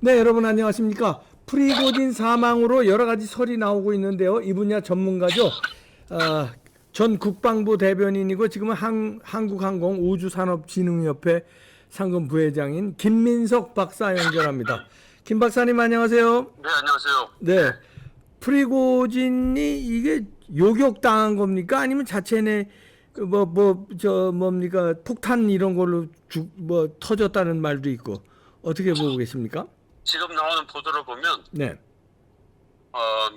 네, 여러분 안녕하십니까? 프리고진 사망으로 여러 가지 설이 나오고 있는데요. 이 분야 전문가죠. 전 국방부 대변인이고 지금은 한국항공 우주산업진흥협회 상금 부회장인 김민석 박사 연결합니다. 김 박사님 안녕하세요. 네, 안녕하세요. 네, 프리고진이 이게 요격당한 겁니까? 아니면 자체 내 뭡니까 폭탄 이런 걸로 터졌다는 말도 있고 어떻게 보고 계십니까? 지금 나오는 보도를 보면 네.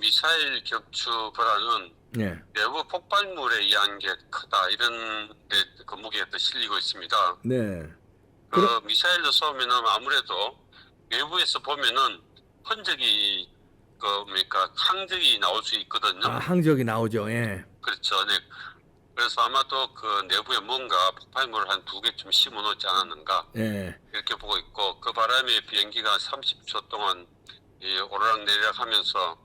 미사일 격추보다는 네. 내부 폭발물에 의한 게 크다 이런 게 그 무게가 또 실리고 있습니다. 네. 그 미사일로 쏘면은 아무래도 외부에서 보면은 흔적이 항적이 나올 수 있거든요. 아, 항적이 나오죠. 예. 그렇죠. 네. 그래서 아마도 그 내부에 뭔가 폭발물을 한 2개쯤 심어놓지 않았는가 예. 이렇게 보고 있고, 그 바람에 비행기가 30초 동안 오르락 내리락 하면서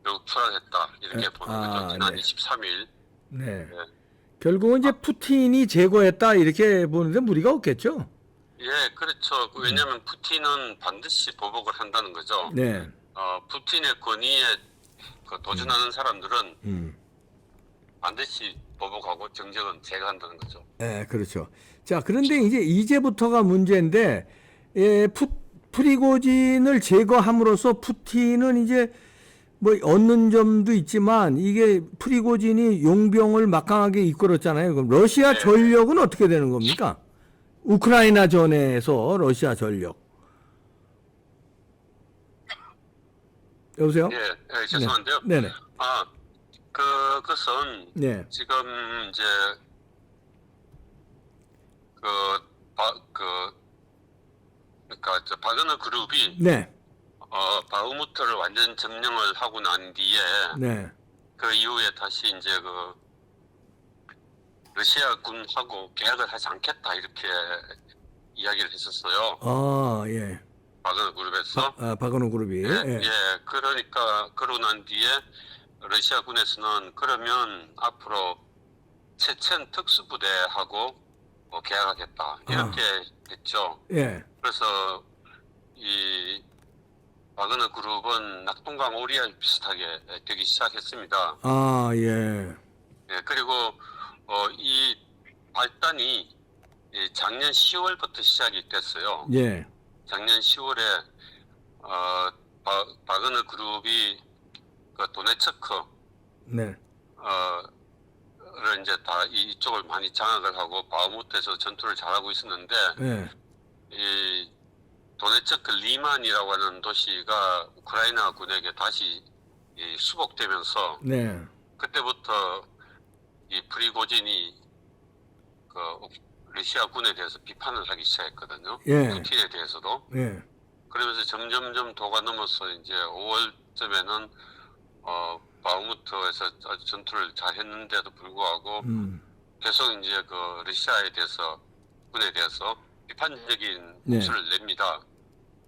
결국 추락했다 이렇게 보는 거죠. 지난 네. 23일. 네. 네. 결국은 이제 푸틴이 제거했다 이렇게 보는데 무리가 없겠죠. 예, 그렇죠. 왜냐하면 푸틴은 반드시 보복을 한다는 거죠. 네. 푸틴의 권위에 도전하는 사람들은 반드시 보복하고 정적은 제거한다는 거죠. 네, 그렇죠. 자, 그런데 이제부터가 문제인데, 프리고진을 제거함으로써 푸틴은 이제 뭐 얻는 점도 있지만 이게 프리고진이 용병을 막강하게 이끌었잖아요. 그럼 러시아 네. 전력은 어떻게 되는 겁니까? 우크라이나 전에서 러시아 전력. 여보세요? 예, 예, 죄송한데요. 네네. 그것은 네. 지금 이제 그러니까 바그너 그룹이 네. 바흐무트를 완전 점령을 하고 난 뒤에 네. 그 이후에 다시 이제 러시아 군하고 계약을 하지 않겠다 이렇게 이야기를 했었어요. 아, 예. 바그너 그룹에서. 바그너 그룹이. 예, 예. 예. 그러니까 그러고 난 뒤에 러시아 군에서는 그러면 앞으로 체첸 특수부대하고 계약하겠다 이렇게 했죠. 예. 그래서 이 바그너 그룹은 낙동강 오리알 비슷하게 되기 시작했습니다. 아, 예. 예, 그리고 이 발단이 작년 10월부터 시작이 됐어요. 예. 작년 10월에 바그너 그룹이 그 도네츠크 네. 를 이제 다 이쪽을 많이 장악을 하고 바흐무트에서 전투를 잘하고 있었는데, 예. 이 도네츠크 리만이라고 하는 도시가 우크라이나 군에게 다시 수복되면서 네. 그때부터 이 프리고진이 그 러시아 군에 대해서 비판을 하기 시작했거든요. 예. 푸틴에 대해서도. 예. 그러면서 점점점 도가 넘어서 이제 5월쯤에는 바흐무트에서 아주 전투를 잘 했는데도 불구하고 계속 이제 그 러시아에 대해서 군에 대해서 비판적인 네. 목소리를 냅니다.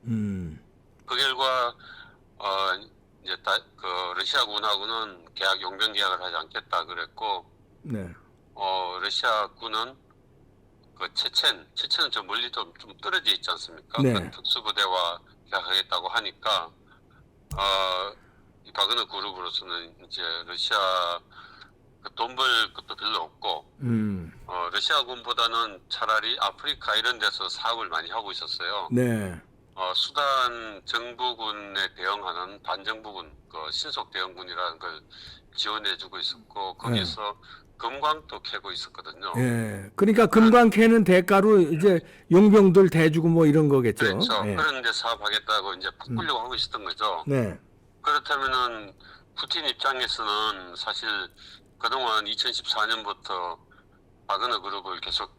그 결과 이제 그 러시아 군하고는 용병 계약을 하지 않겠다 그랬고, 네. 러시아 군은 그 체첸은 좀 멀리 좀 떨어져 있지 않습니까? 네. 그 특수부대와 계약하겠다고 하니까 이 바그너 그룹으로서는 이제 러시아 돈 벌 것도 별로 없고, 러시아 군보다는 차라리 아프리카 이런 데서 사업을 많이 하고 있었어요. 네. 수단 정부군에 대응하는 반정부군, 신속 대응군이라는 걸 지원해주고 있었고, 거기서 금광도 캐고 있었거든요. 예. 그러니까 금광 캐는 대가로 이제 용병들 대주고 뭐 이런 거겠죠. 그렇죠. 예. 그런 데 사업하겠다고 이제 바꾸려고 하고 있었던 거죠. 네. 그렇다면은 푸틴 입장에서는 사실 그동안 2014년부터 바그너 그룹을 계속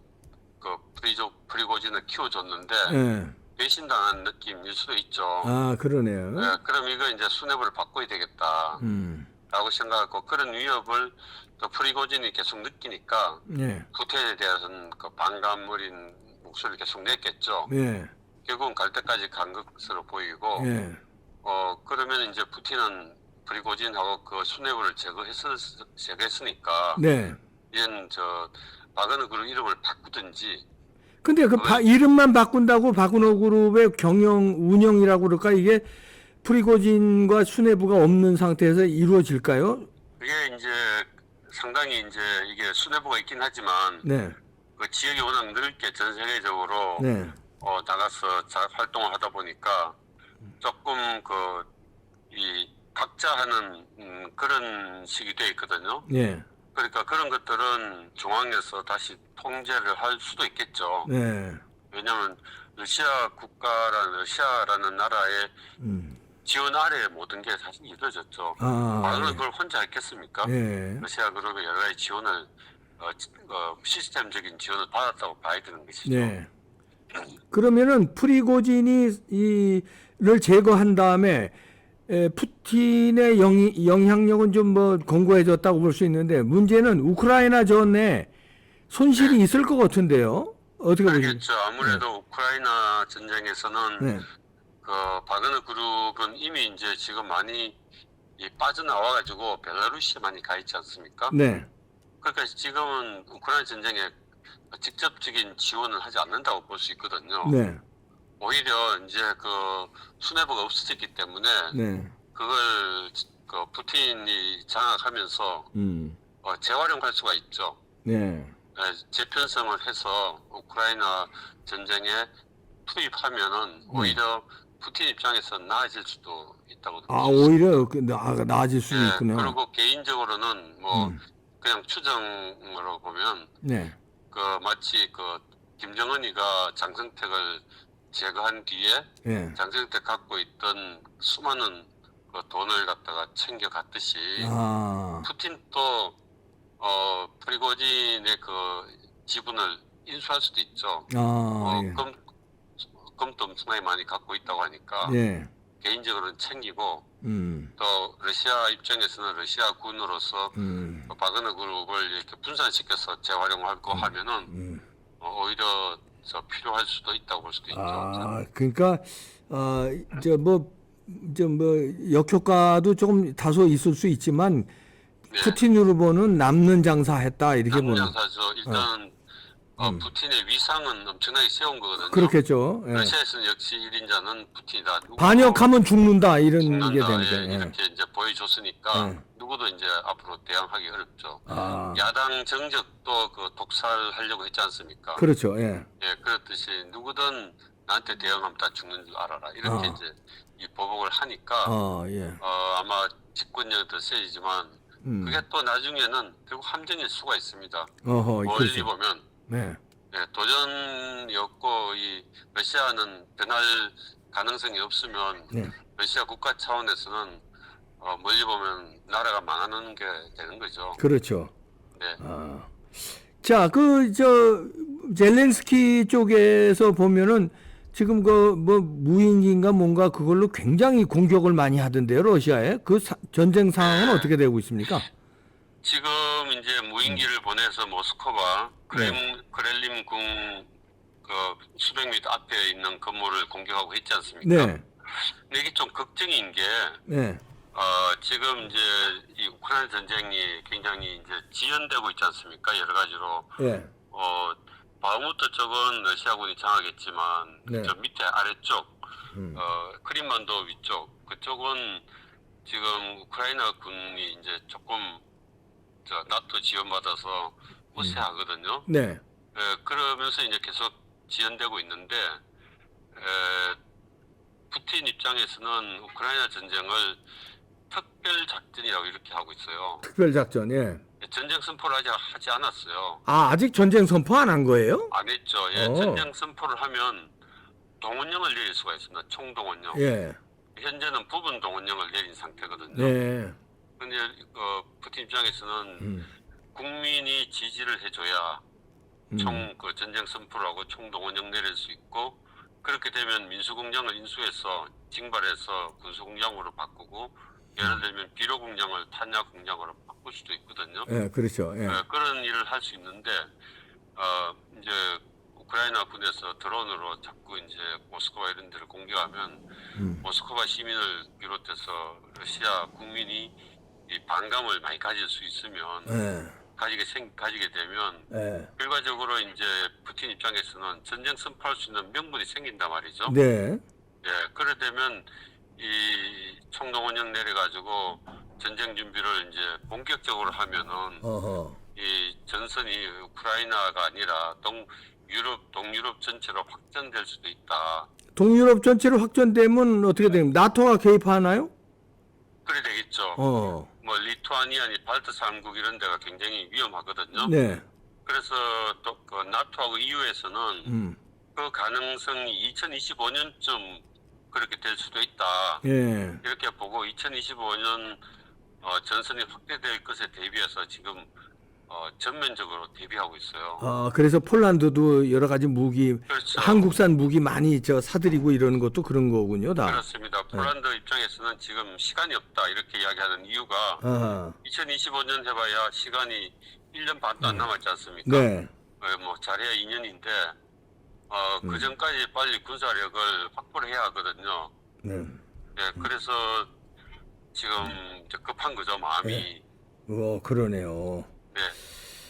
프리고진을 키워줬는데 예. 배신당한 느낌일 수도 있죠. 아, 그러네요. 네, 그럼 이거 이제 수뇌부를 바꿔야 되겠다 라고 생각하고, 그런 위협을 또 프리고진이 계속 느끼니까 예. 푸틴에 대해서는 그 반감 어린 목소리를 계속 냈겠죠. 예. 결국은 갈 때까지 간 것으로 보이고, 예. 그러면 이제 푸틴은 프리고진하고 그 수뇌부를 제거했으니까 네. 이젠 바그너 그룹 이름을 바꾸든지 근데 그 이름만 바꾼다고 바그너 그룹의 경영 운영이라고 그럴까 이게 프리고진과 수뇌부가 없는 상태에서 이루어질까요? 그게 이제 상당히 이제 이게 수뇌부가 있긴 하지만 네. 그 지역이 워낙 넓게 전 세계적으로 네. 나가서 잘 활동을 하다 보니까 조금 이 각자 하는 그런 식이 돼 있거든요. 네. 그러니까 그런 것들은 중앙에서 다시 통제를 할 수도 있겠죠. 네. 왜냐하면 러시아라는 나라의 지원 아래에 모든 게 사실 이루어졌죠. 바그너 그걸 혼자 했겠습니까? 네. 러시아 그룹의 여러 가지 지원을 시스템적인 지원을 받았다고 봐야 되는 것이죠. 네. 그러면은 프리고진이 이를 제거한 다음에 푸틴의 영향력은 좀 뭐 공고해졌다고 볼 수 있는데 문제는 우크라이나 전에 손실이 있을 것 같은데요. 어떻게 보십니까? 알겠죠. 아무래도 우크라이나 전쟁에서는 네. 바그너 그룹은 이미 이제 지금 많이 빠져나와가지고 벨라루시에 많이 가 있지 않습니까? 네. 그러니까 지금은 우크라이나 전쟁에 직접적인 지원을 하지 않는다고 볼 수 있거든요. 네. 오히려 이제 수뇌부가 없어졌기 때문에 네. 그걸 푸틴이 장악하면서 재활용할 수가 있죠. 네. 재편성을 해서 우크라이나 전쟁에 투입하면은 오히려 푸틴 입장에서 나아질 수도 있다고 아, 느끼고 오히려 나아질 수도 있습니다. 있구나. 그리고 개인적으로는 뭐 그냥 추정으로 보면 네. 마치 김정은이가 장성택을 제거한 뒤에 네. 장성택 갖고 있던 수많은 돈을 갖다가 챙겨갔듯이 푸틴도 프리고진의 지분을 인수할 수도 있죠. 예. 금도 엄청나게 많이 갖고 있다고 하니까 예. 개인적으로는 챙기고 또 러시아 입장에서는 러시아 군으로서 바그너 그룹을 이렇게 분산시켜서 재활용하고 하면은 오히려 필요할 수도 있다고 볼 수도 있죠. 그러니까 역효과도 조금 다소 있을 수 있지만 네. 푸틴으로 보는 남는 장사했다 이렇게 남는 보는. 장사죠. 일단 푸틴의 위상은 엄청나게 세운 거거든요. 그렇겠죠. 예. 러시아에서는 역시 1인자는 푸틴이다. 반역하면 죽는다 이런 게 죽는다. 되니까. 예. 이렇게 이제 보여줬으니까 누구도 이제 앞으로 대항하기 어렵죠. 야당 정적도 독살하려고 했지 않습니까? 그렇죠. 예. 예, 그렇듯이 누구든 나한테 대응하면 다 죽는 줄 알아라. 이렇게 이제 이 보복을 하니까 예. 아마 집권력이 더 세지지만 그게 또 나중에는 결국 함정일 수가 있습니다. 멀리 그렇죠. 보면 네. 예, 도전이었고 이 러시아는 변할 가능성이 없으면 러시아 국가 차원에서는 멀리 보면 나라가 망하는 게 되는 거죠. 그렇죠. 네. 자, 젤렌스키 쪽에서 보면은 지금 무인기인가 뭔가 그걸로 굉장히 공격을 많이 하던데요, 러시아에. 전쟁 상황은 어떻게 되고 있습니까? 지금 이제 무인기를 보내서 모스크바 크렘린궁 수백 미터 앞에 있는 건물을 공격하고 있지 않습니까? 네. 근데 이게 좀 걱정인 게 네. 지금 이제 이 우크라이나 전쟁이 굉장히 이제 지연되고 있지 않습니까? 여러 가지로. 네. 바흐무트 쪽은 러시아군이 장악했지만 저 밑에 아래쪽 크림반도 위쪽 그쪽은 지금 우크라이나 군이 이제 조금 나토 지원받아서 우세하거든요. 네. 그러면서 이제 계속 지연되고 있는데 푸틴 입장에서는 우크라이나 전쟁을 특별 작전이라고 이렇게 하고 있어요. 특별 작전. 예. 전쟁 선포를 아직 하지 않았어요. 아직 전쟁 선포 안 한 거예요? 안 했죠. 예, 전쟁 선포를 하면 동원령을 내릴 수가 있습니다. 총동원령. 예. 현재는 부분 동원령을 내린 상태거든요. 네. 근데 푸틴 입장에서는 국민이 지지를 해줘야 전쟁 선포를 하고 총동원령 내릴 수 있고 그렇게 되면 민수공장을 인수해서 징발해서 군수공장으로 바꾸고 예를 들면 비료공장을 탄약공장으로 바꿀 수도 있거든요. 예, 그렇죠. 예. 그런 일을 할 수 있는데 이제 우크라이나 군에서 드론으로 자꾸 이제 모스크바 이런 데를 공격하면 모스크바 시민을 비롯해서 러시아 국민이 이 반감을 많이 가질 수 있으면 가지게 되면 예. 결과적으로 이제 푸틴 입장에서는 전쟁 선포할 수 있는 명분이 생긴단 말이죠. 네. 예, 그래 되면 이 총동원령 내려가지고 전쟁 준비를 이제 본격적으로 하면은 어허. 이 전선이 우크라이나가 아니라 동유럽 전체로 확전될 수도 있다. 동유럽 전체로 확전되면 어떻게 됩니까? 나토가 개입하나요? 그래 되겠죠. 어. 뭐 리투아니아니 발트 3국 이런 데가 굉장히 위험하거든요. 네. 그래서 또 그 나토하고 EU에서는 그 가능성이 2025년쯤 그렇게 될 수도 있다. 예. 이렇게 보고 2025년 전선이 확대될 것에 대비해서 지금 전면적으로 대비하고 있어요. 그래서 폴란드도 여러 가지 무기, 그렇죠. 한국산 무기 많이 사들이고 이러는 것도 그런 거군요, 다. 그렇습니다. 폴란드 입장에서는 지금 시간이 없다 이렇게 이야기하는 이유가 아. 2025년 해봐야 시간이 1년 반도 안 남았지 않습니까? 네. 뭐 잘해야 2년인데 그 전까지 빨리 군사력을 확보를 해야 하거든요. 네. 네, 그래서 지금 이제 급한 거죠, 마음이. 그러네요. 네.